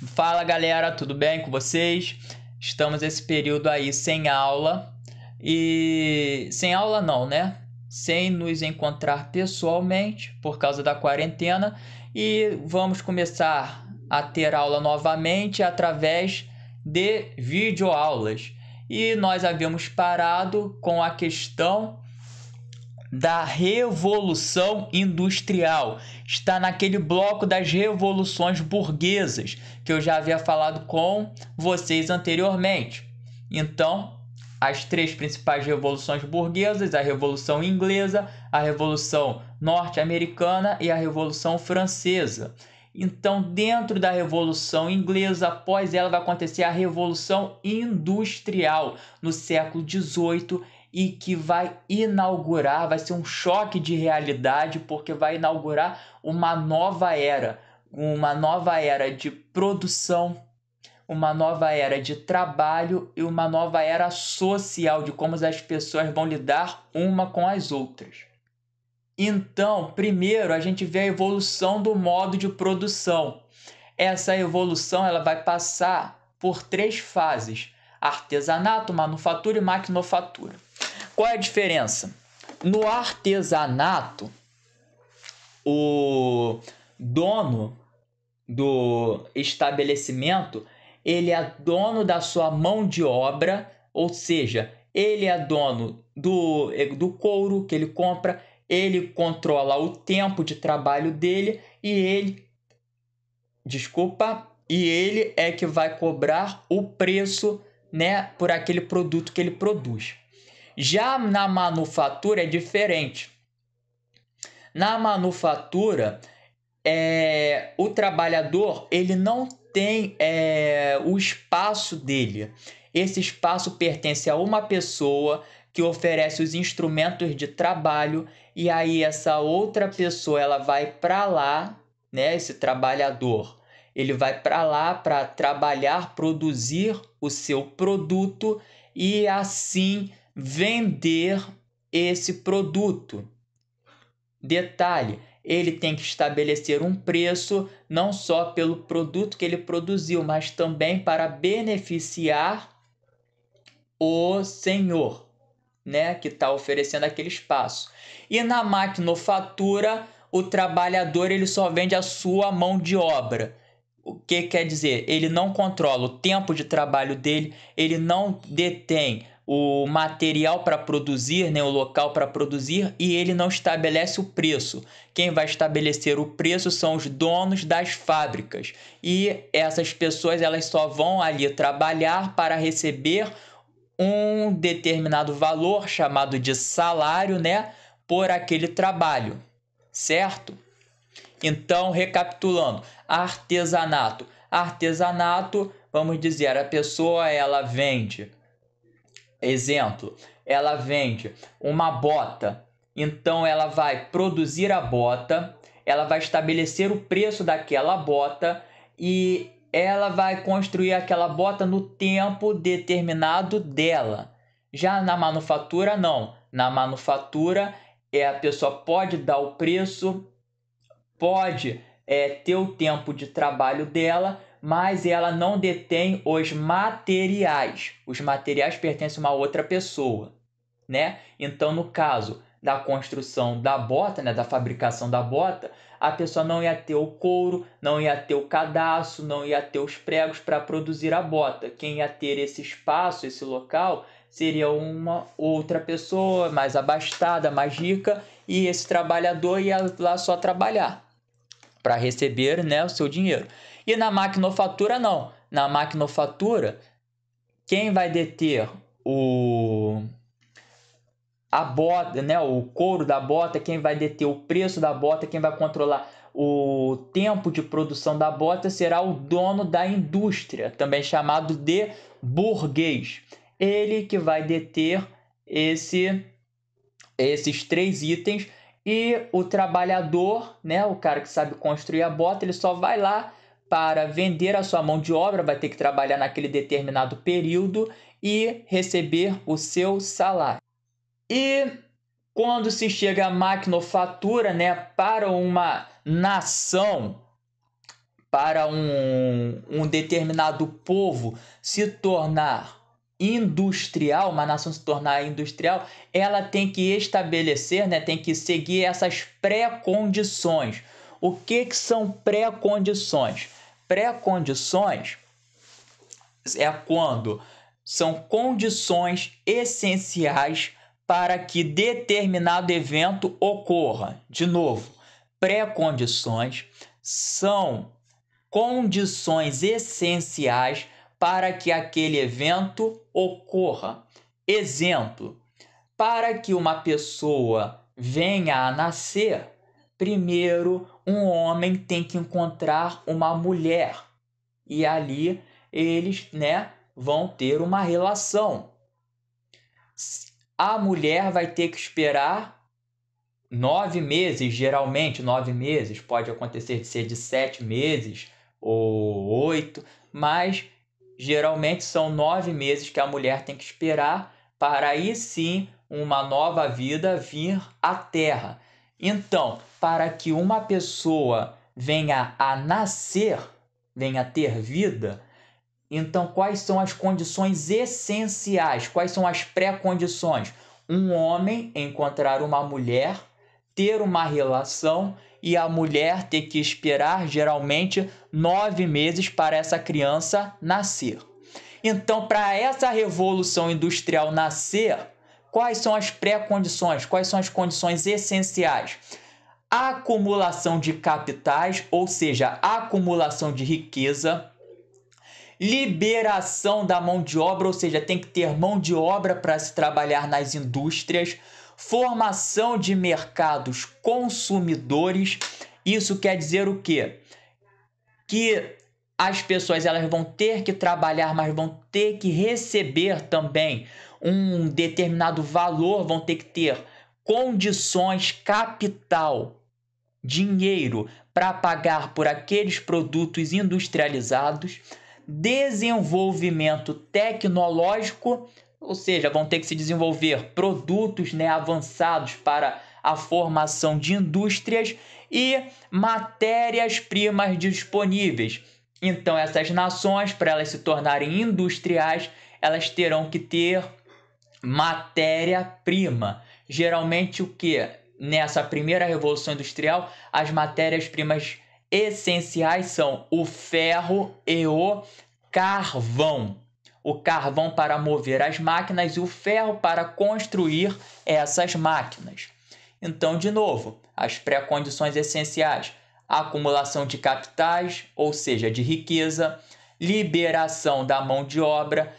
Fala galera, tudo bem com vocês? Estamos esse período aí sem aula e sem aula não, né? Sem nos encontrar pessoalmente por causa da quarentena e vamos começar a ter aula novamente através de videoaulas. E nós havíamos parado com a questão da Revolução Industrial. Está naquele bloco das revoluções burguesas que eu já havia falado com vocês anteriormente. Então, as três principais revoluções burguesas: a Revolução Inglesa, a Revolução Norte-Americana e a Revolução Francesa. Então, dentro da Revolução Inglesa, após ela vai acontecer a Revolução Industrial no século XVIII, e que vai inaugurar, vai ser um choque de realidade, porque vai inaugurar uma nova era de produção, uma nova era de trabalho e uma nova era social, de como as pessoas vão lidar uma com as outras. Então, primeiro a gente vê a evolução do modo de produção. Essa evolução ela vai passar por três fases: artesanato, manufatura e maquinofatura. Qual é a diferença? No artesanato, o dono do estabelecimento, ele é dono da sua mão de obra, ou seja, ele é dono do couro que ele compra, ele controla o tempo de trabalho dele e ele é que vai cobrar o preço, né, por aquele produto que ele produz. Já na manufatura é diferente. Na manufatura, o trabalhador ele não tem o espaço dele. Esse espaço pertence a uma pessoa que oferece os instrumentos de trabalho, e aí essa outra pessoa ela vai para lá, né? Esse trabalhador ele vai para lá para trabalhar, produzir o seu produto e assim vender esse produto. Detalhe, ele tem que estabelecer um preço não só pelo produto que ele produziu, mas também para beneficiar o senhor, né, que está oferecendo aquele espaço. E na maquinofatura, o trabalhador ele só vende a sua mão de obra. O que quer dizer? Ele não controla o tempo de trabalho dele, ele não detém o material para produzir, né, o local para produzir, e ele não estabelece o preço. Quem vai estabelecer o preço são os donos das fábricas. E essas pessoas elas só vão ali trabalhar para receber um determinado valor chamado de salário, né, por aquele trabalho, certo? Então, recapitulando, artesanato. Artesanato, vamos dizer, a pessoa ela vende, exemplo, ela vende uma bota. Então, ela vai produzir a bota, ela vai estabelecer o preço daquela bota e ela vai construir aquela bota no tempo determinado dela. Já na manufatura, não. Na manufatura, a pessoa pode dar o preço, pode ter o tempo de trabalho dela, mas ela não detém os materiais. Os materiais pertencem a uma outra pessoa, né? Então, no caso da construção da bota, né, da fabricação da bota, a pessoa não ia ter o couro, não ia ter o cadarço, não ia ter os pregos para produzir a bota. Quem ia ter esse espaço, esse local, seria uma outra pessoa mais abastada, mais rica, e esse trabalhador ia lá só trabalhar para receber, né, o seu dinheiro. E na maquinofatura não. Na maquinofatura, quem vai deter a bota, né, o couro da bota, quem vai deter o preço da bota, quem vai controlar o tempo de produção da bota será o dono da indústria, também chamado de burguês. Ele que vai deter esses três itens. E o trabalhador, né, o cara que sabe construir a bota, ele só vai lá para vender a sua mão de obra, vai ter que trabalhar naquele determinado período e receber o seu salário. E quando se chega à maquinofatura, né, para uma nação para um determinado povo se tornar industrial, uma nação se tornar industrial, ela tem que estabelecer, né, tem que seguir essas pré-condições. O que são pré-condições? Pré-condições é quando são condições essenciais para que determinado evento ocorra. De novo, pré-condições são condições essenciais para que aquele evento ocorra. Exemplo: para que uma pessoa venha a nascer, primeiro um homem tem que encontrar uma mulher e ali eles, né, vão ter uma relação. A mulher vai ter que esperar 9 meses, geralmente 9 meses, pode acontecer de ser de 7 meses ou 8, mas geralmente são 9 meses que a mulher tem que esperar para aí sim uma nova vida vir à Terra. Então, para que uma pessoa venha a nascer, venha a ter vida, então quais são as condições essenciais? Quais são as pré-condições? Um homem encontrar uma mulher, ter uma relação e a mulher ter que esperar geralmente 9 meses para essa criança nascer. Então, para essa revolução industrial nascer, quais são as pré-condições? Quais são as condições essenciais? A acumulação de capitais, ou seja, a acumulação de riqueza, liberação da mão de obra, ou seja, tem que ter mão de obra para se trabalhar nas indústrias, formação de mercados consumidores. Isso quer dizer o quê? Que as pessoas elas vão ter que trabalhar, mas vão ter que receber também um determinado valor, vão ter que ter condições, capital, dinheiro para pagar por aqueles produtos industrializados, desenvolvimento tecnológico, ou seja, vão ter que se desenvolver produtos, né, avançados para a formação de indústrias e matérias-primas disponíveis. Então, essas nações, para elas se tornarem industriais, elas terão que ter matéria-prima. Geralmente, o que? Nessa primeira revolução industrial, as matérias-primas essenciais são o ferro e o carvão. O carvão para mover as máquinas e o ferro para construir essas máquinas. Então, de novo, as pré-condições essenciais: acumulação de capitais, ou seja, de riqueza, liberação da mão de obra,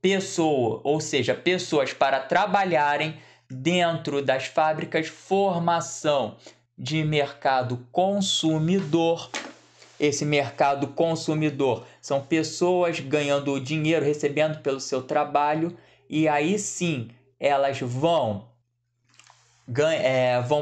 pessoa, ou seja, pessoas para trabalharem dentro das fábricas, formação de mercado consumidor. Esse mercado consumidor são pessoas ganhando dinheiro, recebendo pelo seu trabalho, e aí sim elas vão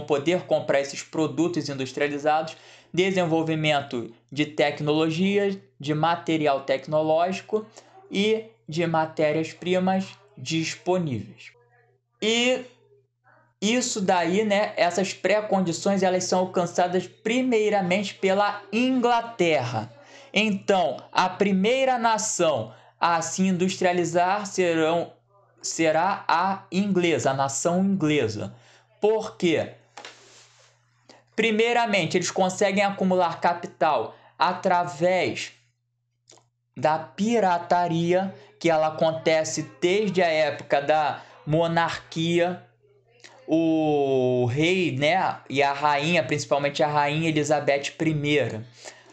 poder comprar esses produtos industrializados, desenvolvimento de tecnologia, de material tecnológico e de matérias-primas disponíveis. E isso daí, né, essas pré-condições, elas são alcançadas primeiramente pela Inglaterra. Então, a primeira nação a se industrializar será a inglesa, a nação inglesa. Por quê? Primeiramente, eles conseguem acumular capital através da pirataria, que ela acontece desde a época da monarquia. O rei, né, e a rainha, principalmente a rainha Elizabeth I,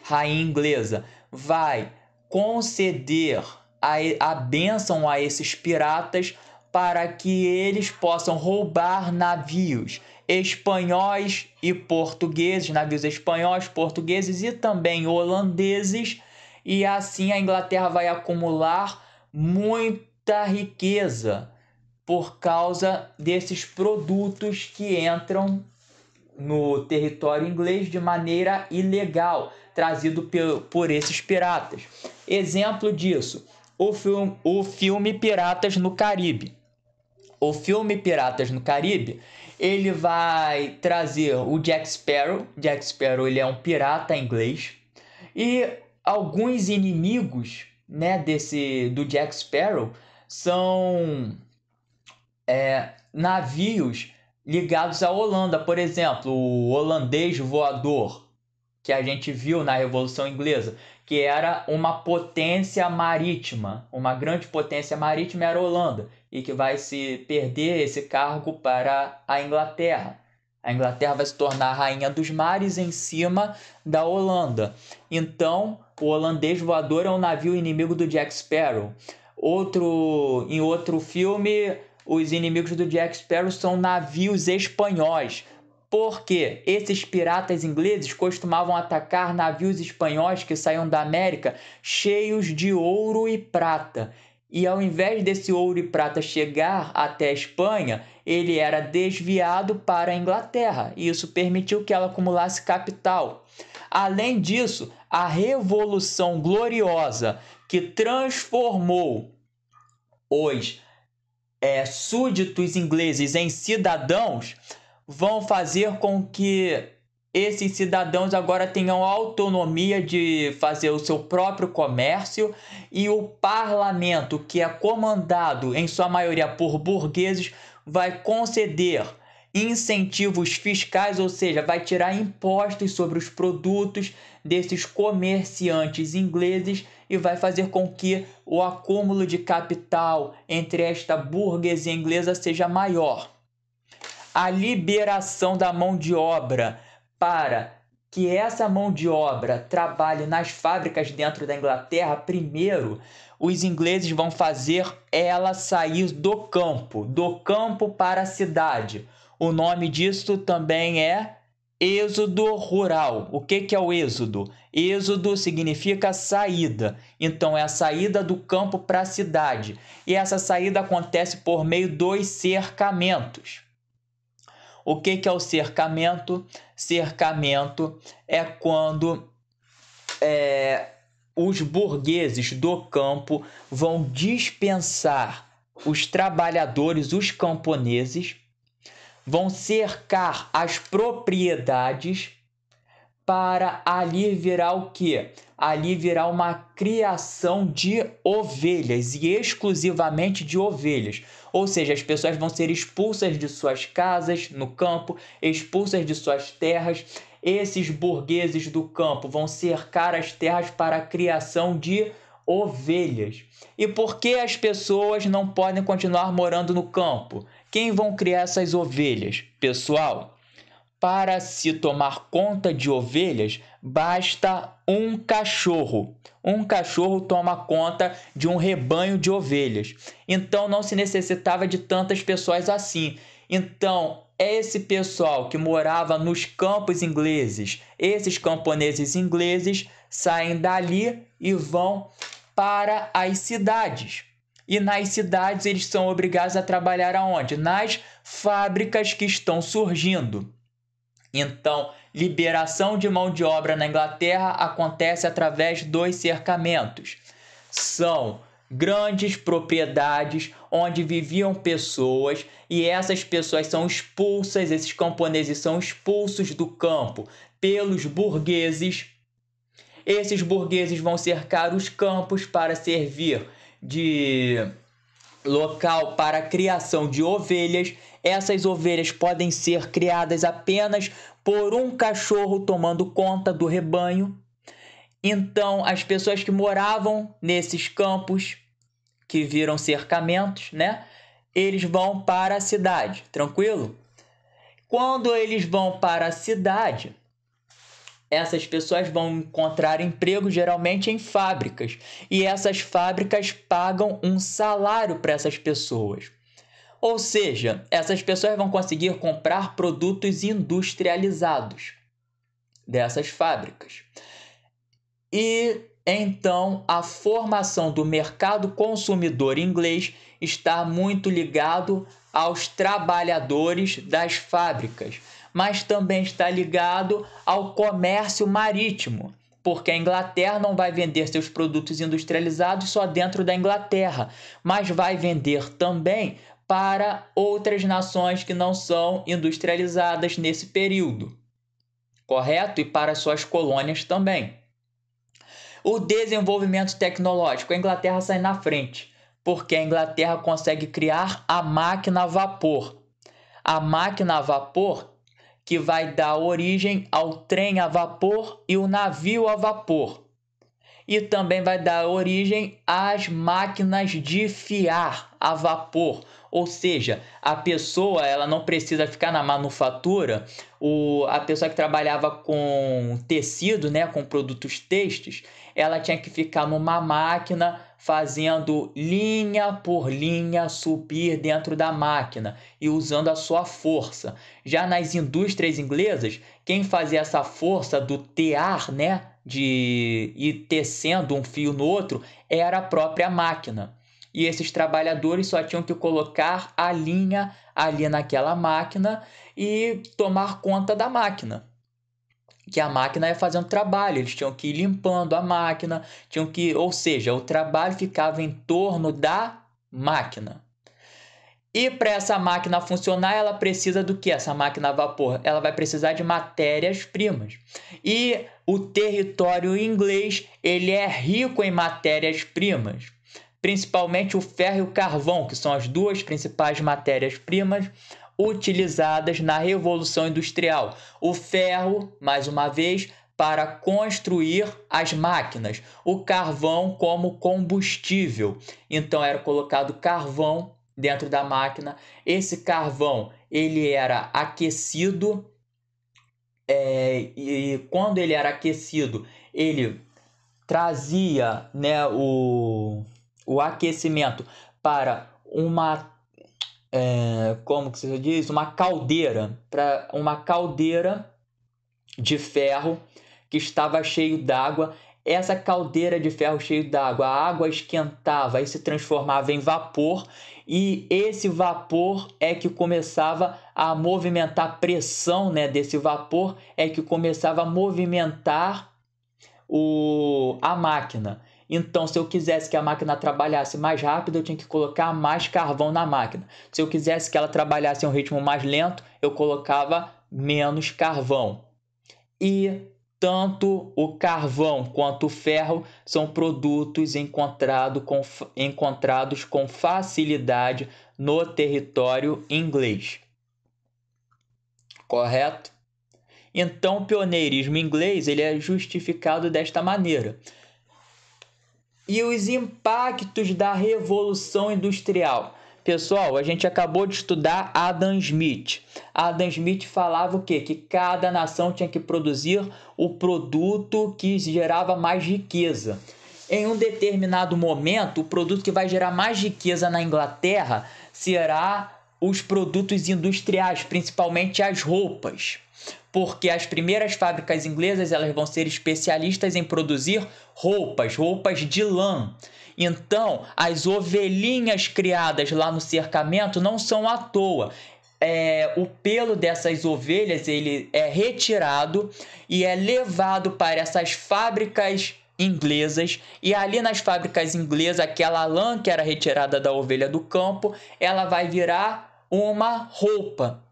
rainha inglesa, vai conceder a bênção a esses piratas para que eles possam roubar navios espanhóis e portugueses, navios espanhóis, portugueses e também holandeses, e assim a Inglaterra vai acumular muita riqueza por causa desses produtos que entram no território inglês de maneira ilegal, trazido por esses piratas. Exemplo disso, o filme Piratas no Caribe. O filme Piratas no Caribe, ele vai trazer o Jack Sparrow. Jack Sparrow, ele é um pirata inglês. E alguns inimigos, né, do Jack Sparrow são navios ligados à Holanda. Por exemplo, o holandês voador, que a gente viu na Revolução Inglesa, que era uma potência marítima, uma grande potência marítima era a Holanda, e que vai se perder esse cargo para a Inglaterra. A Inglaterra vai se tornar a rainha dos mares em cima da Holanda. Então, o holandês voador é um navio inimigo do Jack Sparrow. Em outro filme, os inimigos do Jack Sparrow são navios espanhóis. Porque esses piratas ingleses costumavam atacar navios espanhóis que saíam da América cheios de ouro e prata. E ao invés desse ouro e prata chegar até a Espanha, ele era desviado para a Inglaterra. E isso permitiu que ela acumulasse capital. Além disso, a Revolução Gloriosa, que transformou os súditos ingleses em cidadãos, vão fazer com que esses cidadãos agora tenham autonomia de fazer o seu próprio comércio, e o parlamento, que é comandado em sua maioria por burgueses, vai conceder incentivos fiscais, ou seja, vai tirar impostos sobre os produtos desses comerciantes ingleses e vai fazer com que o acúmulo de capital entre esta burguesia inglesa seja maior. A liberação da mão de obra para que essa mão de obra trabalhe nas fábricas dentro da Inglaterra, primeiro, os ingleses vão fazer ela sair do campo para a cidade. O nome disso também é êxodo rural. O que é o êxodo? Êxodo significa saída. Então, é a saída do campo para a cidade. E essa saída acontece por meio dos cercamentos. O que é o cercamento? Cercamento é quando os burgueses do campo vão dispensar os trabalhadores, os camponeses, vão cercar as propriedades para ali virar o quê? Ali virar uma criação de ovelhas, e exclusivamente de ovelhas. Ou seja, as pessoas vão ser expulsas de suas casas no campo, expulsas de suas terras. Esses burgueses do campo vão cercar as terras para a criação de ovelhas. E por que as pessoas não podem continuar morando no campo? Quem vão criar essas ovelhas? Pessoal, para se tomar conta de ovelhas, basta um cachorro. Um cachorro toma conta de um rebanho de ovelhas. Então, não se necessitava de tantas pessoas assim. Então, esse pessoal que morava nos campos ingleses, esses camponeses ingleses, saem dali e vão para as cidades. E nas cidades eles são obrigados a trabalhar aonde? Nas fábricas que estão surgindo. Então, liberação de mão de obra na Inglaterra acontece através dos cercamentos. São grandes propriedades onde viviam pessoas, e essas pessoas são expulsas, esses camponeses são expulsos do campo pelos burgueses. Esses burgueses vão cercar os campos para servir de local para a criação de ovelhas. Essas ovelhas podem ser criadas apenas por um cachorro tomando conta do rebanho. Então, as pessoas que moravam nesses campos, que viram cercamentos, né? Eles vão para a cidade, tranquilo? Quando eles vão para a cidade, essas pessoas vão encontrar emprego geralmente em fábricas, e essas fábricas pagam um salário para essas pessoas. Ou seja, essas pessoas vão conseguir comprar produtos industrializados dessas fábricas. E então a formação do mercado consumidor inglês está muito ligado aos trabalhadores das fábricas, mas também está ligado ao comércio marítimo, porque a Inglaterra não vai vender seus produtos industrializados só dentro da Inglaterra, mas vai vender também para outras nações que não são industrializadas nesse período, correto? E para suas colônias também. O desenvolvimento tecnológico, a Inglaterra sai na frente, porque a Inglaterra consegue criar a máquina a vapor. A máquina a vapor que vai dar origem ao trem a vapor e o navio a vapor. E também vai dar origem às máquinas de fiar a vapor. Ou seja, a pessoa ela não precisa ficar na manufatura. A pessoa que trabalhava com tecido, né, com produtos têxteis, ela tinha que ficar numa máquina fazendo linha por linha subir dentro da máquina e usando a sua força. Já nas indústrias inglesas, quem fazia essa força do tear, né, de ir tecendo um fio no outro, era a própria máquina. E esses trabalhadores só tinham que colocar a linha ali naquela máquina e tomar conta da máquina. Que a máquina ia fazendo trabalho, eles tinham que ir limpando a máquina, ou seja, o trabalho ficava em torno da máquina. E para essa máquina funcionar, ela precisa do que? Essa máquina a vapor, ela vai precisar de matérias-primas. E o território inglês, ele é rico em matérias-primas, principalmente o ferro e o carvão, que são as duas principais matérias-primas utilizadas na Revolução Industrial. O ferro, mais uma vez, para construir as máquinas. O carvão como combustível. Então era colocado carvão dentro da máquina. Esse carvão ele era aquecido e quando ele era aquecido ele trazia, né, o aquecimento para como que se diz? Uma caldeira de ferro que estava cheio d'água. Essa caldeira de ferro cheio d'água, a água esquentava e se transformava em vapor, e esse vapor é que começava a movimentar, a pressão, né, desse vapor é que começava a movimentar a máquina. Então, se eu quisesse que a máquina trabalhasse mais rápido, eu tinha que colocar mais carvão na máquina. Se eu quisesse que ela trabalhasse em um ritmo mais lento, eu colocava menos carvão. E tanto o carvão quanto o ferro são produtos encontrados com facilidade no território inglês. Correto? Então, o pioneirismo inglês ele é justificado desta maneira. E os impactos da Revolução Industrial. Pessoal, a gente acabou de estudar Adam Smith. Adam Smith falava o quê? Que cada nação tinha que produzir o produto que gerava mais riqueza. Em um determinado momento, o produto que vai gerar mais riqueza na Inglaterra será os produtos industriais, principalmente as roupas. Porque as primeiras fábricas inglesas elas vão ser especialistas em produzir roupas de lã. Então, as ovelhinhas criadas lá no cercamento não são à toa. O pelo dessas ovelhas ele é retirado e é levado para essas fábricas inglesas, e ali nas fábricas inglesas, aquela lã que era retirada da ovelha do campo, ela vai virar uma roupa.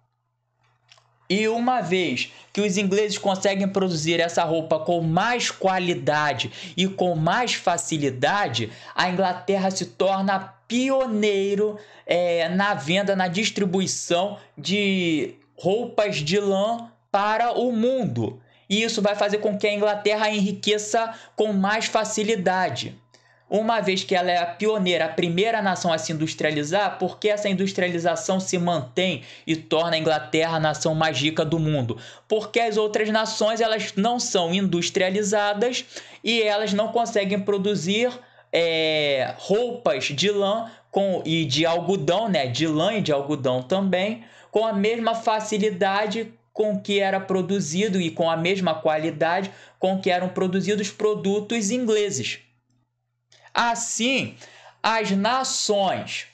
E uma vez que os ingleses conseguem produzir essa roupa com mais qualidade e com mais facilidade, a Inglaterra se torna pioneiro na venda, na distribuição de roupas de lã para o mundo. E isso vai fazer com que a Inglaterra enriqueça com mais facilidade. Uma vez que ela é a pioneira, a primeira nação a se industrializar, porque essa industrialização se mantém e torna a Inglaterra a nação mais rica do mundo? Porque as outras nações elas não são industrializadas e elas não conseguem produzir roupas de lã e de algodão, né? De lã e de algodão também, com a mesma facilidade com que era produzido e com a mesma qualidade com que eram produzidos produtos ingleses. Assim, as nações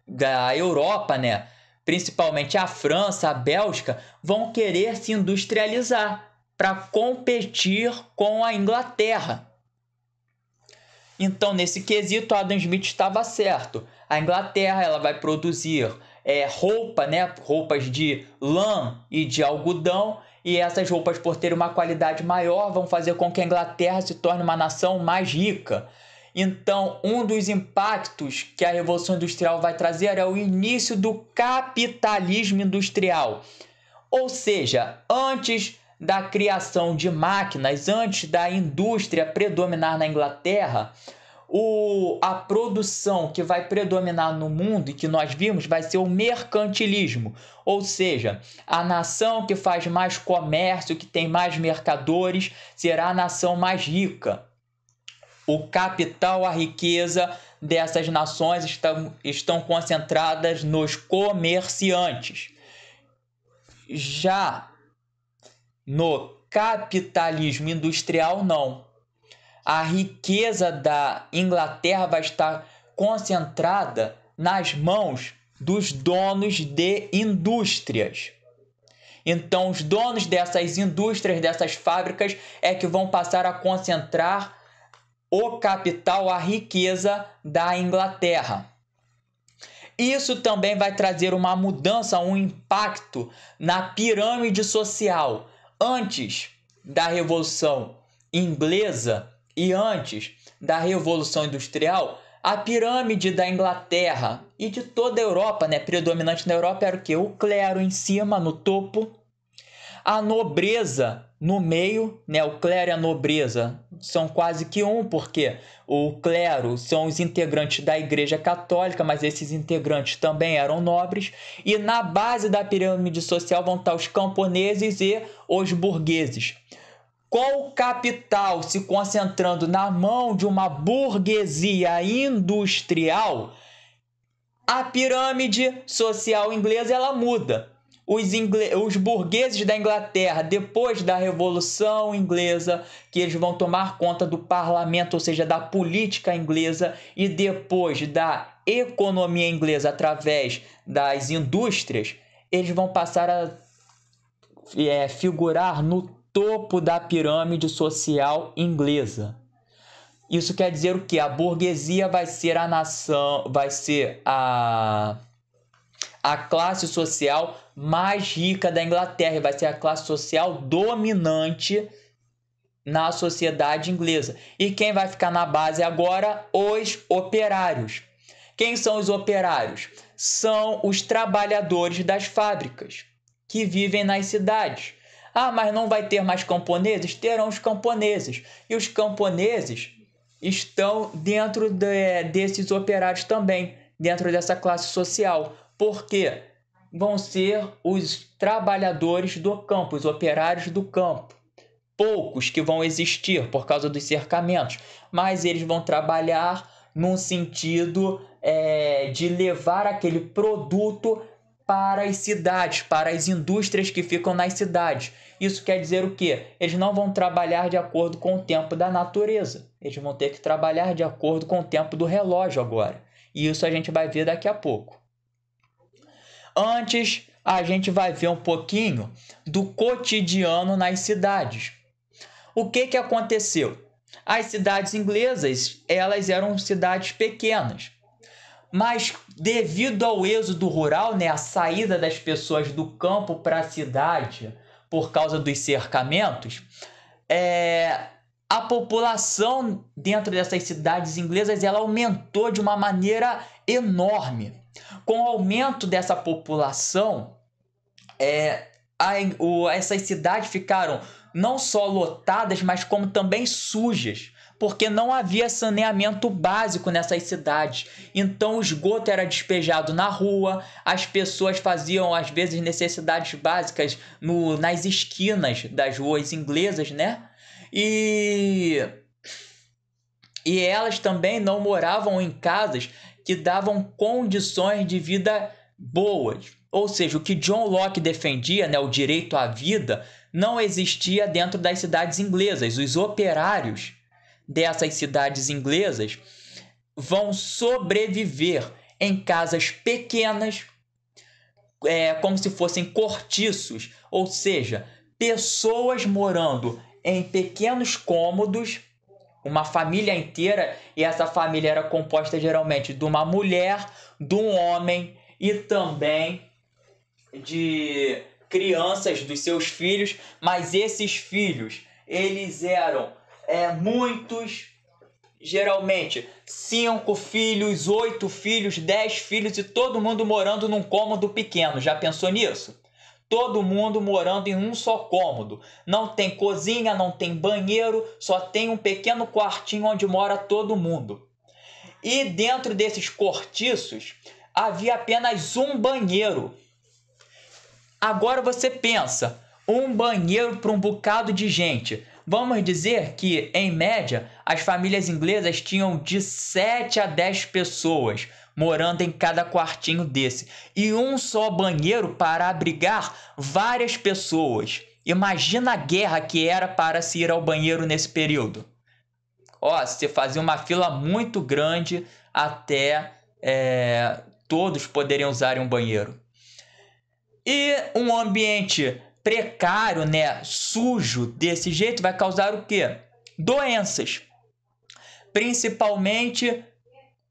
da Europa, né, principalmente a França, a Bélgica, vão querer se industrializar para competir com a Inglaterra. Então, nesse quesito, Adam Smith estava certo. A Inglaterra ela vai produzir roupas de lã e de algodão, e essas roupas, por terem uma qualidade maior, vão fazer com que a Inglaterra se torne uma nação mais rica. Então, um dos impactos que a Revolução Industrial vai trazer é o início do capitalismo industrial. Ou seja, antes da criação de máquinas, antes da indústria predominar na Inglaterra, a produção que vai predominar no mundo e que nós vimos vai ser o mercantilismo, ou seja, a nação que faz mais comércio, que tem mais mercadores, será a nação mais rica. O capital, a riqueza dessas nações estão concentradas nos comerciantes. Já no capitalismo industrial, não. A riqueza da Inglaterra vai estar concentrada nas mãos dos donos de indústrias. Então, os donos dessas indústrias, dessas fábricas, é que vão passar a concentrar o capital, a riqueza da Inglaterra. Isso também vai trazer uma mudança, um impacto na pirâmide social. Antes da Revolução Inglesa e antes da Revolução Industrial, a pirâmide da Inglaterra e de toda a Europa, predominante na Europa, era o quê? O clero em cima, no topo, a nobreza no meio, o clero e a nobreza são quase que um, porque o clero são os integrantes da Igreja Católica, mas esses integrantes também eram nobres, e na base da pirâmide social vão estar os camponeses e os burgueses. Com o capital se concentrando na mão de uma burguesia industrial, a pirâmide social inglesa ela muda. Os burgueses da Inglaterra, depois da Revolução Inglesa, que eles vão tomar conta do parlamento, ou seja, da política inglesa, e depois da economia inglesa através das indústrias, eles vão passar a figurar no topo da pirâmide social inglesa. Isso quer dizer o quê? A burguesia vai ser a nação, vai ser a classe social mais rica da Inglaterra, vai ser a classe social dominante na sociedade inglesa. E quem vai ficar na base agora? Os operários. Quem são os operários? São os trabalhadores das fábricas que vivem nas cidades. Ah, mas não vai ter mais camponeses? Terão os camponeses. E os camponeses estão dentro desses operários também, dentro dessa classe social. Porque vão ser os trabalhadores do campo, os operários do campo. Poucos que vão existir por causa dos cercamentos, mas eles vão trabalhar num sentido de levar aquele produto para as cidades, para as indústrias que ficam nas cidades. Isso quer dizer o quê? Eles não vão trabalhar de acordo com o tempo da natureza. Eles vão ter que trabalhar de acordo com o tempo do relógio agora. E isso a gente vai ver daqui a pouco. Antes, a gente vai ver um pouquinho do cotidiano nas cidades. O que aconteceu? As cidades inglesas, elas eram cidades pequenas. Mas devido ao êxodo rural, a saída das pessoas do campo para a cidade por causa dos cercamentos, a população dentro dessas cidades inglesas ela aumentou de uma maneira enorme. Com o aumento dessa população, essas cidades ficaram não só lotadas, mas como também sujas, porque não havia saneamento básico nessas cidades. Então o esgoto era despejado na rua, as pessoas faziam às vezes necessidades básicas nas esquinas das ruas inglesas, E elas também não moravam em casas que davam condições de vida boas. Ou seja, o que John Locke defendia, o direito à vida, não existia dentro das cidades inglesas. Os operários dessas cidades inglesas vão sobreviver em casas pequenas, como se fossem cortiços, ou seja, pessoas morando em pequenos cômodos, uma família inteira, e essa família era composta geralmente de uma mulher, de um homem e também de crianças dos seus filhos, mas esses filhos, eles eram muitos, geralmente 5 filhos, 8 filhos, 10 filhos e todo mundo morando num cômodo pequeno. Já pensou nisso? Todo mundo morando em um só cômodo. Não tem cozinha, não tem banheiro, só tem um pequeno quartinho onde mora todo mundo. E dentro desses cortiços havia apenas um banheiro. Agora você pensa, um banheiro para um bocado de gente. Vamos dizer que, em média, as famílias inglesas tinham de 7 a 10 pessoas morando em cada quartinho desse. E um só banheiro para abrigar várias pessoas. Imagina a guerra que era para se ir ao banheiro nesse período. Você fazia uma fila muito grande até todos poderem usar um banheiro. E um ambiente precário, sujo desse jeito vai causar o quê? Doenças. Principalmente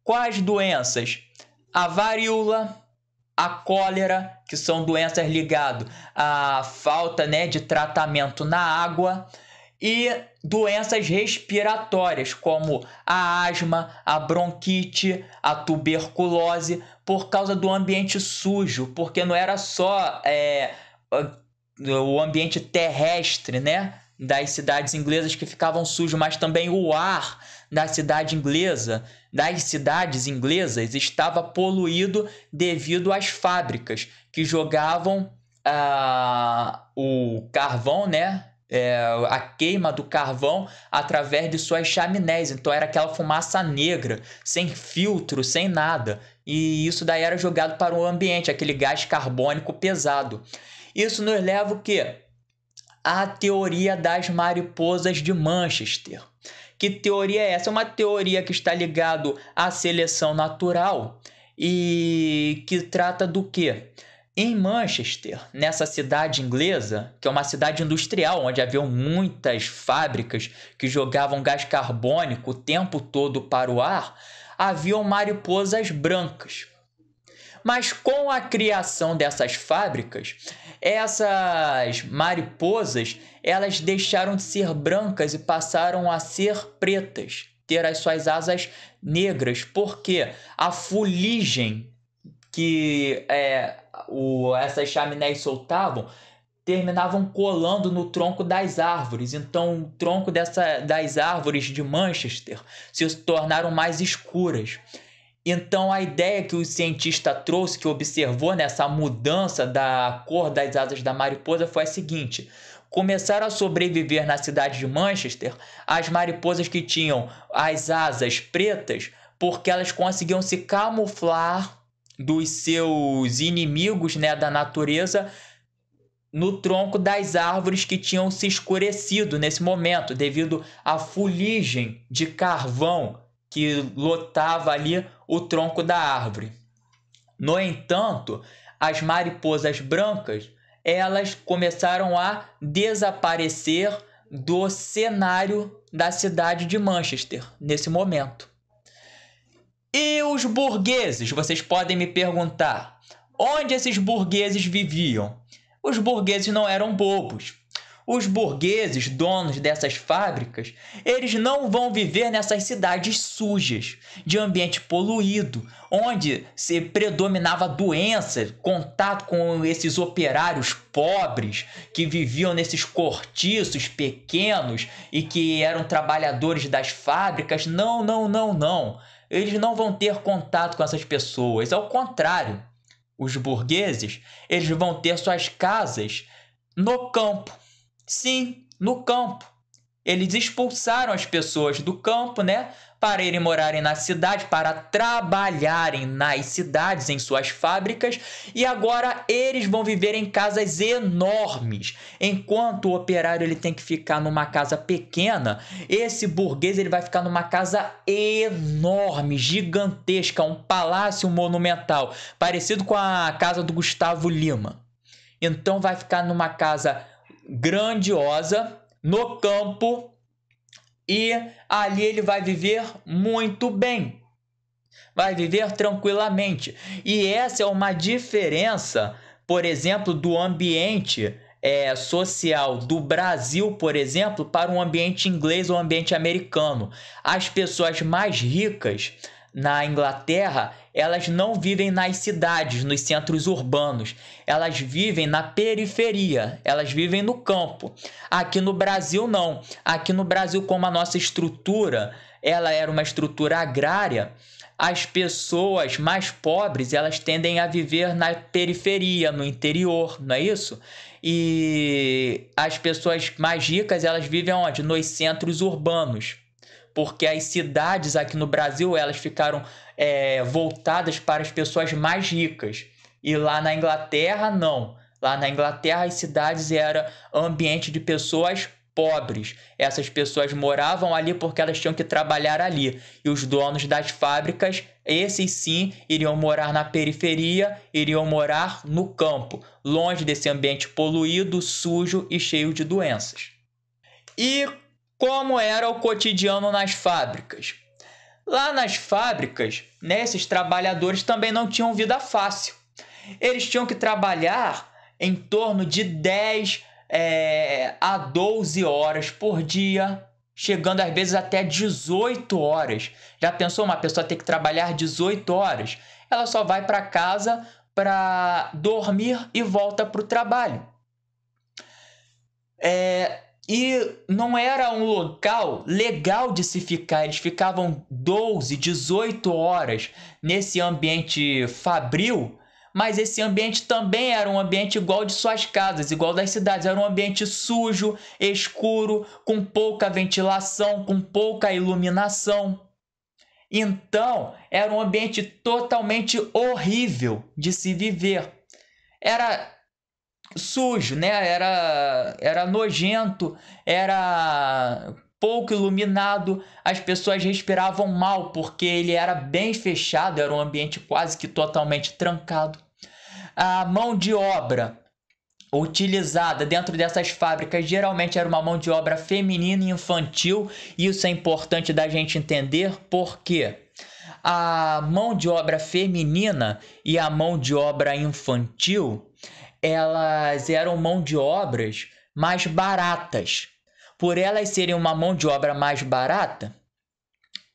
quais doenças? A varíola, a cólera, que são doenças ligadas à falta, de tratamento na água, e doenças respiratórias, como a asma, a bronquite, a tuberculose, por causa do ambiente sujo, porque não era só o ambiente terrestre, das cidades inglesas que ficavam sujos, mas também o ar das cidades inglesas estava poluído devido às fábricas que jogavam o carvão, a queima do carvão através de suas chaminés. Então era aquela fumaça negra, sem filtro, sem nada. E isso daí era jogado para o ambiente, aquele gás carbônico pesado. Isso nos leva o quê? A teoria das mariposas de Manchester. Que teoria é essa? É uma teoria que está ligada à seleção natural e que trata do quê? Em Manchester, nessa cidade inglesa, que é uma cidade industrial, onde havia muitas fábricas que jogavam gás carbônico o tempo todo para o ar, haviam mariposas brancas. Mas com a criação dessas fábricas, essas mariposas, elas deixaram de ser brancas e passaram a ser pretas, ter as suas asas negras, porque a fuligem que essas chaminés soltavam terminavam colando no tronco das árvores. Então, o tronco das árvores de Manchester se tornaram mais escuras. Então, a ideia que o cientista trouxe, que observou nessa mudança da cor das asas da mariposa, foi a seguinte: começaram a sobreviver na cidade de Manchester as mariposas que tinham as asas pretas, porque elas conseguiam se camuflar dos seus inimigos, da natureza, no tronco das árvores que tinham se escurecido nesse momento, devido à fuligem de carvão que lotava ali o tronco da árvore. No entanto, as mariposas brancas, elas começaram a desaparecer do cenário da cidade de Manchester nesse momento. E os burgueses? Vocês podem me perguntar, onde esses burgueses viviam? Os burgueses não eram bobos. Os burgueses, donos dessas fábricas, eles não vão viver nessas cidades sujas, de ambiente poluído, onde se predominava doença, contato com esses operários pobres que viviam nesses cortiços pequenos e que eram trabalhadores das fábricas. Não, não, não, não. Eles não vão ter contato com essas pessoas. Ao contrário, os burgueses, eles vão ter suas casas no campo. Sim, no campo. Eles expulsaram as pessoas do campo, para irem morarem na cidade, para trabalharem nas cidades, em suas fábricas, e agora eles vão viver em casas enormes. Enquanto o operário ele tem que ficar numa casa pequena, esse burguês ele vai ficar numa casa enorme, gigantesca, um palácio monumental, parecido com a casa do Gustavo Lima. Então vai ficar numa casa grandiosa, no campo, e ali ele vai viver muito bem, vai viver tranquilamente. E essa é uma diferença por exemplo, do ambiente social do Brasil, por exemplo, para um ambiente inglês ou ambiente americano. As pessoas mais ricas na Inglaterra, elas não vivem nas cidades, nos centros urbanos. Elas vivem na periferia, elas vivem no campo. Aqui no Brasil, não. Aqui no Brasil, como a nossa estrutura, ela era uma estrutura agrária, as pessoas mais pobres, elas tendem a viver na periferia, no interior, não é isso? E as pessoas mais ricas, elas vivem onde? Nos centros urbanos. Porque as cidades aqui no Brasil, elas ficaram voltadas para as pessoas mais ricas. E lá na Inglaterra, não. Lá na Inglaterra, as cidades eram ambiente de pessoas pobres. Essas pessoas moravam ali porque elas tinham que trabalhar ali. E os donos das fábricas, esses sim, iriam morar na periferia, iriam morar no campo, longe desse ambiente poluído, sujo e cheio de doenças. E como era o cotidiano nas fábricas? Lá nas fábricas, né, esses trabalhadores também não tinham vida fácil. Eles tinham que trabalhar em torno de 10 a 12 horas por dia, chegando às vezes até 18 horas. Já pensou uma pessoa ter que trabalhar 18 horas? Ela só vai para casa para dormir e volta para o trabalho. E não era um local legal de se ficar. Eles ficavam 12, 18 horas nesse ambiente fabril, mas esse ambiente também era um ambiente igual de suas casas, igual das cidades. Era um ambiente sujo, escuro, com pouca ventilação, com pouca iluminação. Então, era um ambiente totalmente horrível de se viver. Era sujo, né? Era nojento, era pouco iluminado, as pessoas respiravam mal porque ele era bem fechado, era um ambiente quase que totalmente trancado. A mão de obra utilizada dentro dessas fábricas geralmente era uma mão de obra feminina e infantil, e isso é importante da gente entender porque a mão de obra feminina e a mão de obra infantil, elas eram mão de obras mais baratas. Por elas serem uma mão de obra mais barata,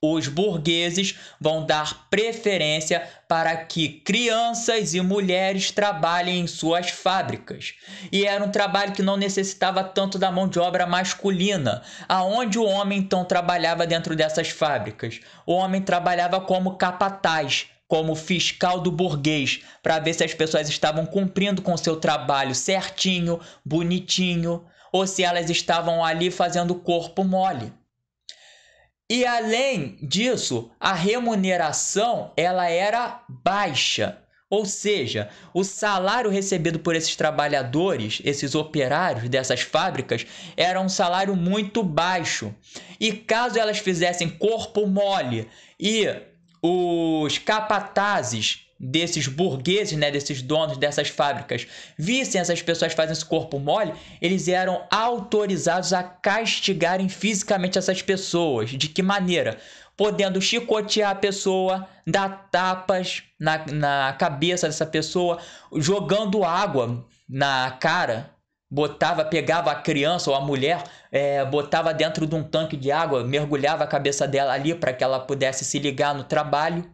os burgueses vão dar preferência para que crianças e mulheres trabalhem em suas fábricas. E era um trabalho que não necessitava tanto da mão de obra masculina. Aonde o homem então trabalhava dentro dessas fábricas? O homem trabalhava como capataz, como fiscal do burguês, para ver se as pessoas estavam cumprindo com seu trabalho certinho, bonitinho, ou se elas estavam ali fazendo corpo mole. E além disso, a remuneração ela era baixa, ou seja, o salário recebido por esses trabalhadores, esses operários dessas fábricas, era um salário muito baixo. E caso elas fizessem corpo mole e os capatazes desses burgueses, né, desses donos dessas fábricas, vissem essas pessoas fazendo esse corpo mole, eles eram autorizados a castigarem fisicamente essas pessoas. De que maneira? Podendo chicotear a pessoa, dar tapas na cabeça dessa pessoa, jogando água na cara. Pegava a criança ou a mulher, botava dentro de um tanque de água, mergulhava a cabeça dela ali para que ela pudesse se ligar no trabalho.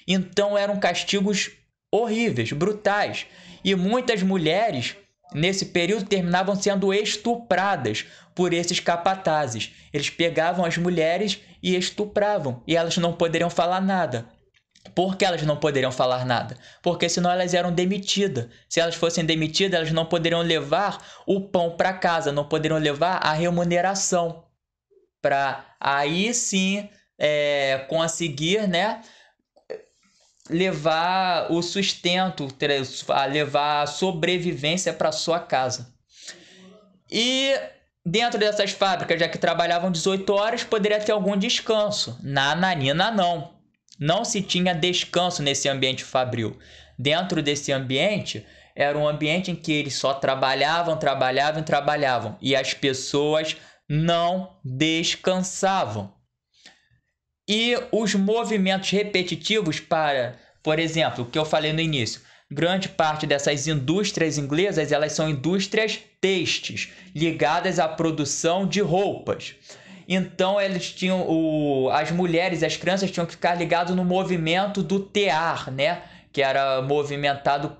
Então eram castigos horríveis, brutais. E muitas mulheres, nesse período, terminavam sendo estupradas por esses capatazes. Eles pegavam as mulheres e estupravam. E elas não poderiam falar nada. Por que elas não poderiam falar nada? Porque senão elas eram demitidas. Se elas fossem demitidas, elas não poderiam levar o pão para casa, não poderiam levar a remuneração. Para aí sim conseguir, né, levar o sustento, levar a sobrevivência para sua casa. E dentro dessas fábricas, já que trabalhavam 18 horas, poderia ter algum descanso. Na Nanina, não. Não se tinha descanso nesse ambiente fabril. Dentro desse ambiente, era um ambiente em que eles só trabalhavam. E as pessoas não descansavam. E os movimentos repetitivos para, por exemplo, o que eu falei no início, grande parte dessas indústrias inglesas, elas são indústrias têxteis, ligadas à produção de roupas. Então, eles tinham as mulheres, as crianças tinham que ficar ligadas no movimento do tear, né? Que era movimentado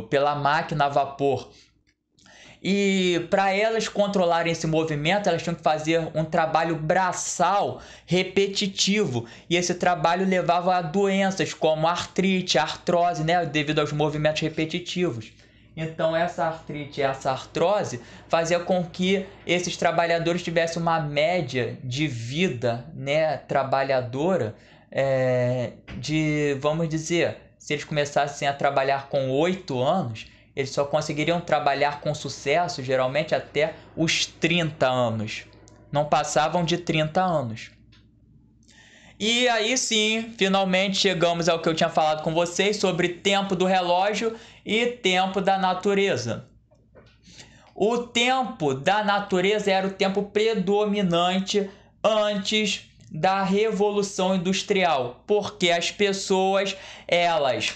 pela máquina a vapor. E para elas controlarem esse movimento, elas tinham que fazer um trabalho braçal repetitivo. E esse trabalho levava a doenças como artrite, artrose, né? Devido aos movimentos repetitivos. Então, essa artrite e essa artrose fazia com que esses trabalhadores tivessem uma média de vida, né, trabalhadora vamos dizer, se eles começassem a trabalhar com 8 anos, eles só conseguiriam trabalhar com sucesso, geralmente, até os 30 anos. Não passavam de 30 anos. E aí sim, finalmente chegamos ao que eu tinha falado com vocês sobre tempo do relógio e tempo da natureza. O tempo da natureza era o tempo predominante antes da Revolução Industrial, porque as pessoas, elas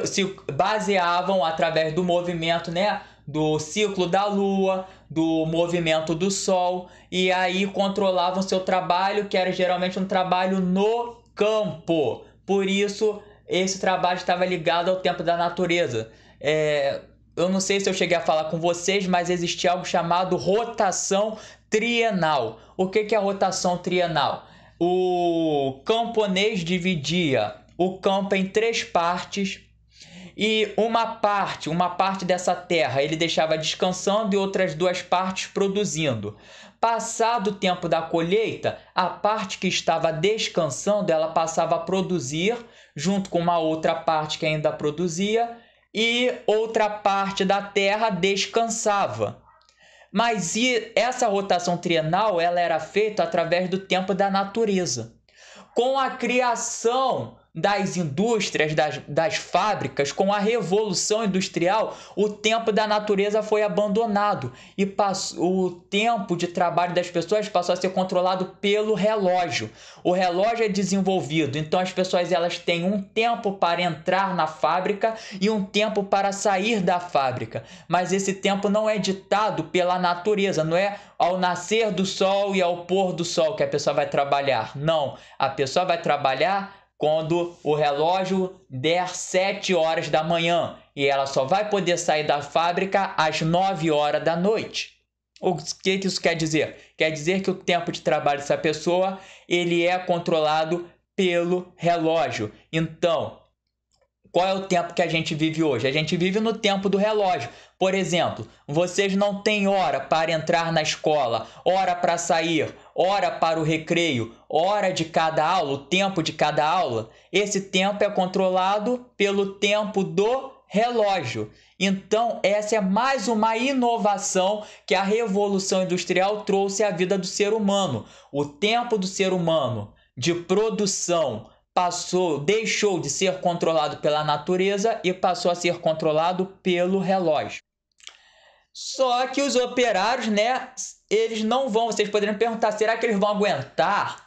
se baseavam através do movimento, né, do ciclo da Lua, do movimento do Sol, e aí controlavam seu trabalho, que era geralmente um trabalho no campo. Por isso, esse trabalho estava ligado ao tempo da natureza. Eu não sei se eu cheguei a falar com vocês, mas existia algo chamado rotação trienal. O que é a rotação trienal? O camponês dividia o campo em 3 partes e uma parte dessa terra ele deixava descansando e outras 2 partes produzindo. Passado o tempo da colheita, a parte que estava descansando, ela passava a produzir junto com uma outra parte que ainda produzia e outra parte da terra descansava. Mas essa rotação trienal ela era feita através do tempo da natureza. Com a criação das indústrias, das fábricas, com a Revolução Industrial, o tempo da natureza foi abandonado e o tempo de trabalho das pessoas passou a ser controlado pelo relógio. O relógio é desenvolvido, então as pessoas elas têm um tempo para entrar na fábrica e um tempo para sair da fábrica, mas esse tempo não é ditado pela natureza, não é ao nascer do sol e ao pôr do sol que a pessoa vai trabalhar. Não, a pessoa vai trabalhar quando o relógio der 7 horas da manhã e ela só vai poder sair da fábrica às 9 horas da noite. O que isso quer dizer? Quer dizer que o tempo de trabalho dessa pessoa ele é controlado pelo relógio. Então, qual é o tempo que a gente vive hoje? A gente vive no tempo do relógio. Por exemplo, vocês não têm hora para entrar na escola, hora para sair, hora para o recreio, hora de cada aula, o tempo de cada aula. Esse tempo é controlado pelo tempo do relógio. Então, essa é mais uma inovação que a Revolução Industrial trouxe à vida do ser humano. O tempo do ser humano de produção deixou de ser controlado pela natureza e passou a ser controlado pelo relógio. Só que os operários, né, eles não vão, vocês poderiam perguntar, será que eles vão aguentar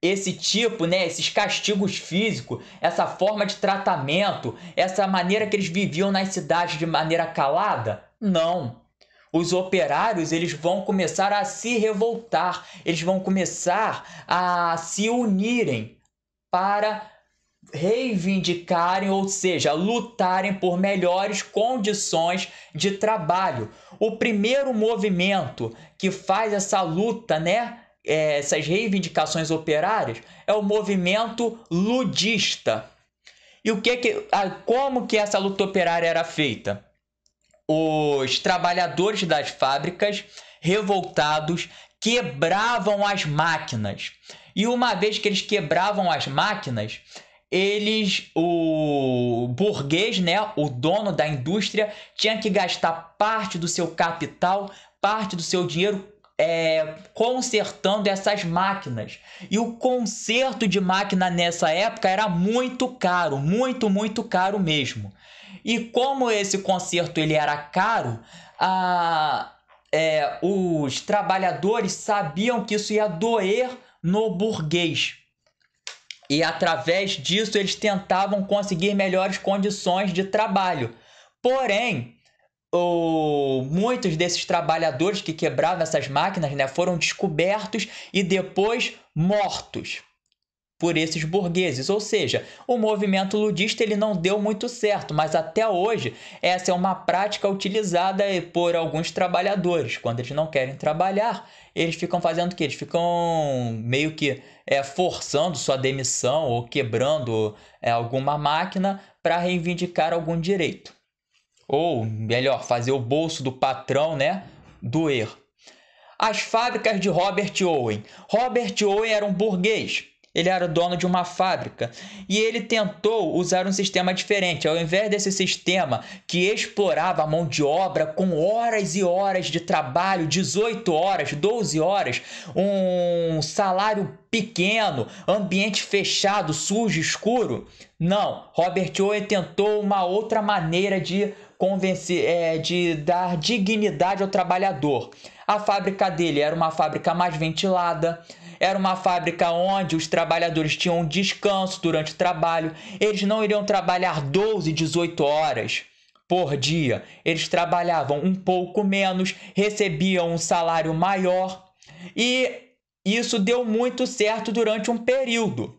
esse tipo, né, esses castigos físicos, essa forma de tratamento, essa maneira que eles viviam nas cidades de maneira calada? Não. Os operários eles vão começar a se revoltar, eles vão começar a se unirem para reivindicarem, ou seja, lutarem por melhores condições de trabalho. O primeiro movimento que faz essa luta, né, essas reivindicações operárias, é o movimento ludista. E como que essa luta operária era feita? Os trabalhadores das fábricas, revoltados, quebravam as máquinas. E uma vez que eles quebravam as máquinas, o burguês, né, o dono da indústria, tinha que gastar parte do seu capital, parte do seu dinheiro consertando essas máquinas. E o conserto de máquina nessa época era muito caro, muito caro mesmo. E como esse conserto ele era caro, os trabalhadores sabiam que isso ia doer no burguês. E através disso eles tentavam conseguir melhores condições de trabalho. Porém, muitos desses trabalhadores que quebravam essas máquinas, né, foram descobertos e depois mortos por esses burgueses. Ou seja, o movimento ludista ele não deu muito certo, mas até hoje essa é uma prática utilizada por alguns trabalhadores. Quando eles não querem trabalhar, eles ficam fazendo o quê? Eles ficam meio que forçando sua demissão ou quebrando alguma máquina para reivindicar algum direito. Ou, melhor, fazer o bolso do patrão, né, doer. As fábricas de Robert Owen. Robert Owen era um burguês. Ele era dono de uma fábrica e ele tentou usar um sistema diferente. Ao invés desse sistema que explorava a mão de obra com horas e horas de trabalho, 18 horas, 12 horas, um salário pequeno, ambiente fechado, sujo, escuro. Não, Robert Owen tentou uma outra maneira de de dar dignidade ao trabalhador. A fábrica dele era uma fábrica mais ventilada, era uma fábrica onde os trabalhadores tinham descanso durante o trabalho. Eles não iriam trabalhar 12, 18 horas por dia. Eles trabalhavam um pouco menos, recebiam um salário maior. E isso deu muito certo durante um período.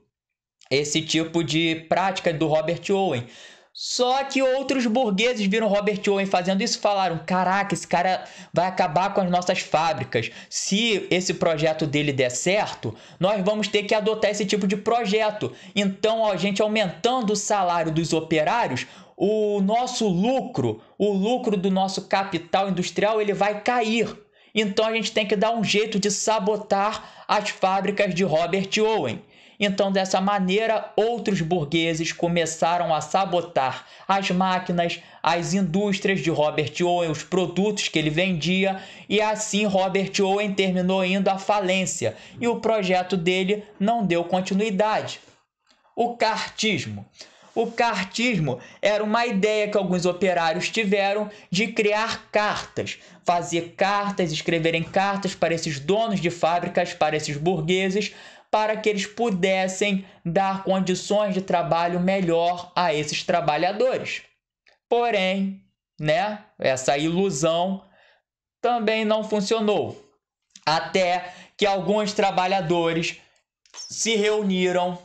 Esse tipo de prática do Robert Owen. Só que outros burgueses viram Robert Owen fazendo isso e falaram: caraca, esse cara vai acabar com as nossas fábricas. Se esse projeto dele der certo, nós vamos ter que adotar esse tipo de projeto. Então, a gente aumentando o salário dos operários, o nosso lucro, o lucro do nosso capital industrial, ele vai cair. Então, a gente tem que dar um jeito de sabotar as fábricas de Robert Owen. Então, dessa maneira, outros burgueses começaram a sabotar as máquinas, as indústrias de Robert Owen, os produtos que ele vendia, e assim Robert Owen terminou indo à falência e o projeto dele não deu continuidade. O cartismo. O cartismo era uma ideia que alguns operários tiveram de criar cartas, fazer cartas, escreverem cartas para esses donos de fábricas, para esses burgueses, para que eles pudessem dar condições de trabalho melhor a esses trabalhadores. Porém, né, essa ilusão também não funcionou. Até que alguns trabalhadores se reuniram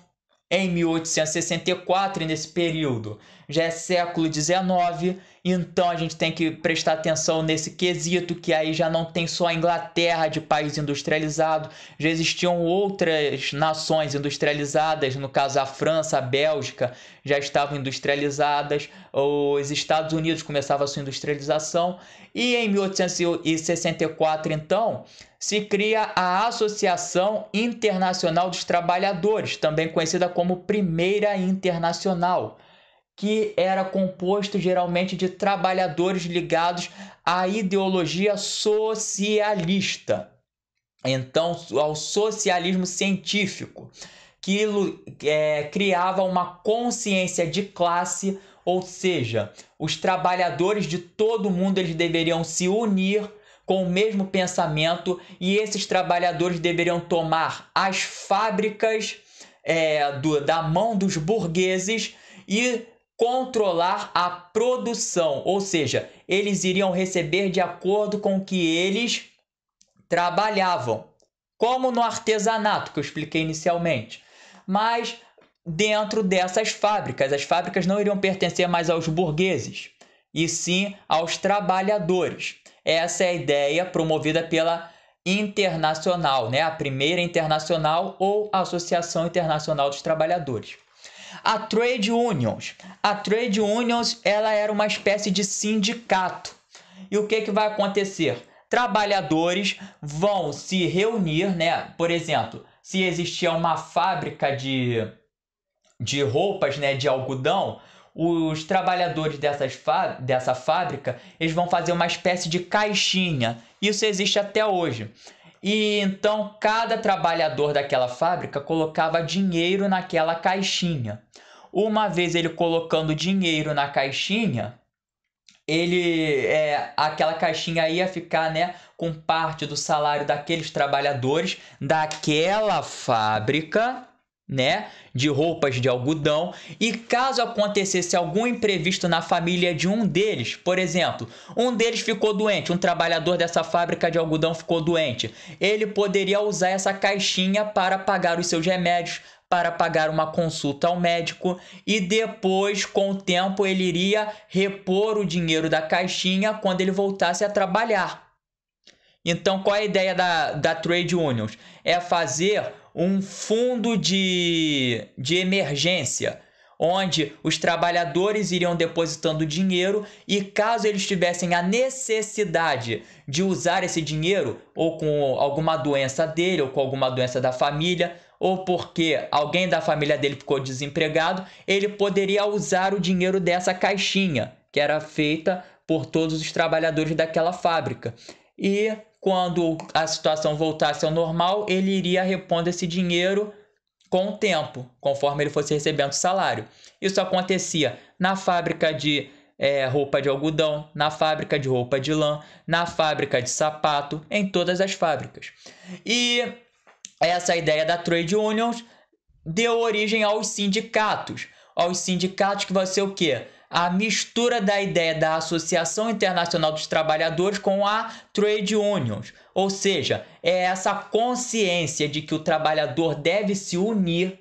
em 1864, e nesse período já é século XIX, então a gente tem que prestar atenção nesse quesito, que aí já não tem só a Inglaterra de país industrializado, já existiam outras nações industrializadas, no caso a França, a Bélgica já estavam industrializadas, os Estados Unidos começava a sua industrialização, e em 1864, então, se cria a Associação Internacional dos Trabalhadores, também conhecida como Primeira Internacional, que era composto geralmente de trabalhadores ligados à ideologia socialista. Então, ao socialismo científico, que criava uma consciência de classe, ou seja, os trabalhadores de todo mundo eles deveriam se unir com o mesmo pensamento e esses trabalhadores deveriam tomar as fábricas da mão dos burgueses e controlar a produção, ou seja, eles iriam receber de acordo com o que eles trabalhavam, como no artesanato que eu expliquei inicialmente. Mas dentro dessas fábricas, as fábricas não iriam pertencer mais aos burgueses, e sim aos trabalhadores. Essa é a ideia promovida pela Internacional, né? A Primeira Internacional ou Associação Internacional dos Trabalhadores. A Trade Unions. A Trade Unions ela era uma espécie de sindicato. E o que vai acontecer? Trabalhadores vão se reunir, né? Por exemplo, se existia uma fábrica de roupas, né, de algodão, os trabalhadores dessa fábrica eles vão fazer uma espécie de caixinha. Isso existe até hoje. E então cada trabalhador daquela fábrica colocava dinheiro naquela caixinha. Uma vez ele colocando dinheiro na caixinha, aquela caixinha ia ficar, né, com parte do salário daqueles trabalhadores daquela fábrica, né, de roupas de algodão, e caso acontecesse algum imprevisto na família de um deles, por exemplo, um deles ficou doente, um trabalhador dessa fábrica de algodão ficou doente, ele poderia usar essa caixinha para pagar os seus remédios, para pagar uma consulta ao médico, e depois, com o tempo, ele iria repor o dinheiro da caixinha quando ele voltasse a trabalhar. Então, qual é a ideia da Trade Unions? É fazer um fundo de emergência, onde os trabalhadores iriam depositando dinheiro e caso eles tivessem a necessidade de usar esse dinheiro, ou com alguma doença dele, ou com alguma doença da família, ou porque alguém da família dele ficou desempregado, ele poderia usar o dinheiro dessa caixinha, que era feita por todos os trabalhadores daquela fábrica. E quando a situação voltasse ao normal, ele iria repondo esse dinheiro com o tempo, conforme ele fosse recebendo salário. Isso acontecia na fábrica de roupa de algodão, na fábrica de roupa de lã, na fábrica de sapato, em todas as fábricas. E essa ideia da Trade Unions deu origem aos sindicatos. Aos sindicatos que vai ser o quê? A mistura da ideia da Associação Internacional dos Trabalhadores com a Trade Unions. Ou seja, é essa consciência de que o trabalhador deve se unir,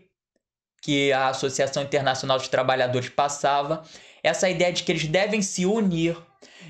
que a Associação Internacional dos Trabalhadores passava. Essa ideia de que eles devem se unir,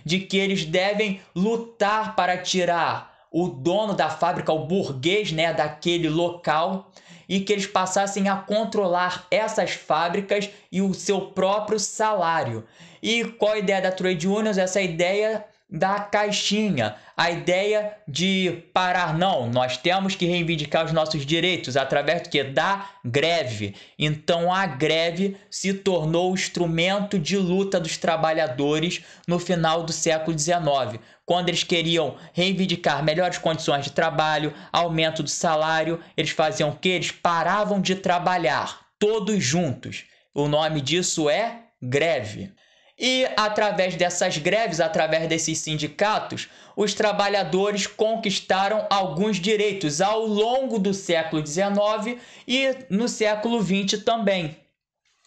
de que eles devem lutar para tirar o dono da fábrica, o burguês, né, daquele local, e que eles passassem a controlar essas fábricas e o seu próprio salário. E qual a ideia da Trade Unions? Essa ideia da caixinha, a ideia de parar, não, nós temos que reivindicar os nossos direitos através do que? Da greve. Então a greve se tornou o instrumento de luta dos trabalhadores no final do século XIX, quando eles queriam reivindicar melhores condições de trabalho, aumento do salário, eles faziam o quê? Eles paravam de trabalhar, todos juntos. O nome disso é greve. E através dessas greves, através desses sindicatos, os trabalhadores conquistaram alguns direitos ao longo do século XIX e no século XX também.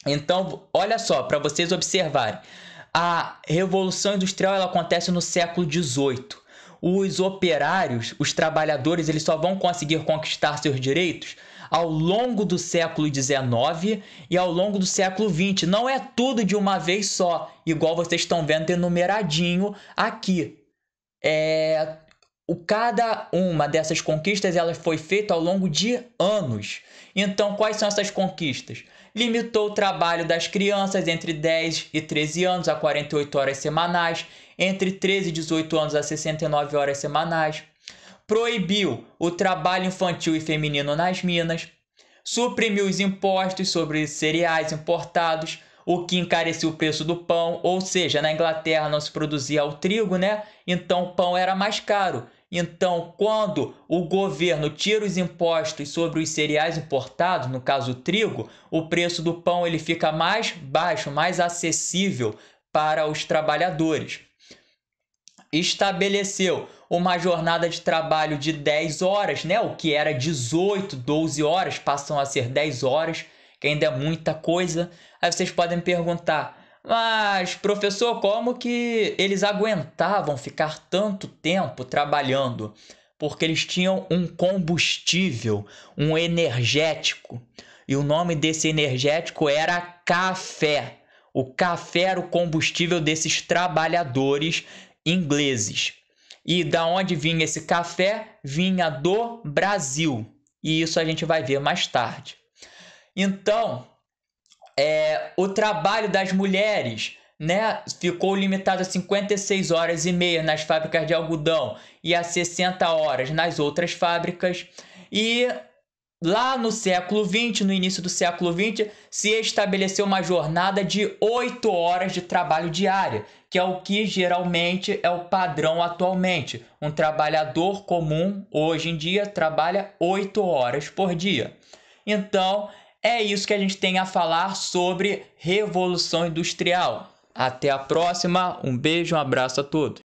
Então, olha só, para vocês observarem, a Revolução Industrial ela acontece no século XVIII. Os operários, os trabalhadores, eles só vão conseguir conquistar seus direitos ao longo do século XIX e ao longo do século XX. Não é tudo de uma vez só, igual vocês estão vendo enumeradinho aqui. Cada uma dessas conquistas ela foi feita ao longo de anos. Então, quais são essas conquistas? Limitou o trabalho das crianças entre 10 e 13 anos a 48 horas semanais, entre 13 e 18 anos a 69 horas semanais. Proibiu o trabalho infantil e feminino nas minas, suprimiu os impostos sobre cereais importados, o que encareceu o preço do pão, ou seja, na Inglaterra não se produzia o trigo, né? Então o pão era mais caro. Então, quando o governo tira os impostos sobre os cereais importados, no caso o trigo, o preço do pão ele fica mais baixo, mais acessível para os trabalhadores. Estabeleceu uma jornada de trabalho de 10 horas, né? O que era 18, 12 horas, passam a ser 10 horas, que ainda é muita coisa. Aí vocês podem me perguntar, mas professor, como que eles aguentavam ficar tanto tempo trabalhando? Porque eles tinham um combustível, um energético. E o nome desse energético era café. O café era o combustível desses trabalhadores ingleses. E da onde vinha esse café? Vinha do Brasil. E isso a gente vai ver mais tarde. Então, o trabalho das mulheres, né, ficou limitado a 56 horas e meia nas fábricas de algodão e a 60 horas nas outras fábricas. E lá no século XX, no início do século XX, se estabeleceu uma jornada de 8 horas de trabalho diária, que é o que geralmente é o padrão atualmente. Um trabalhador comum, hoje em dia, trabalha 8 horas por dia. Então, é isso que a gente tem a falar sobre Revolução Industrial. Até a próxima, um beijo, um abraço a todos.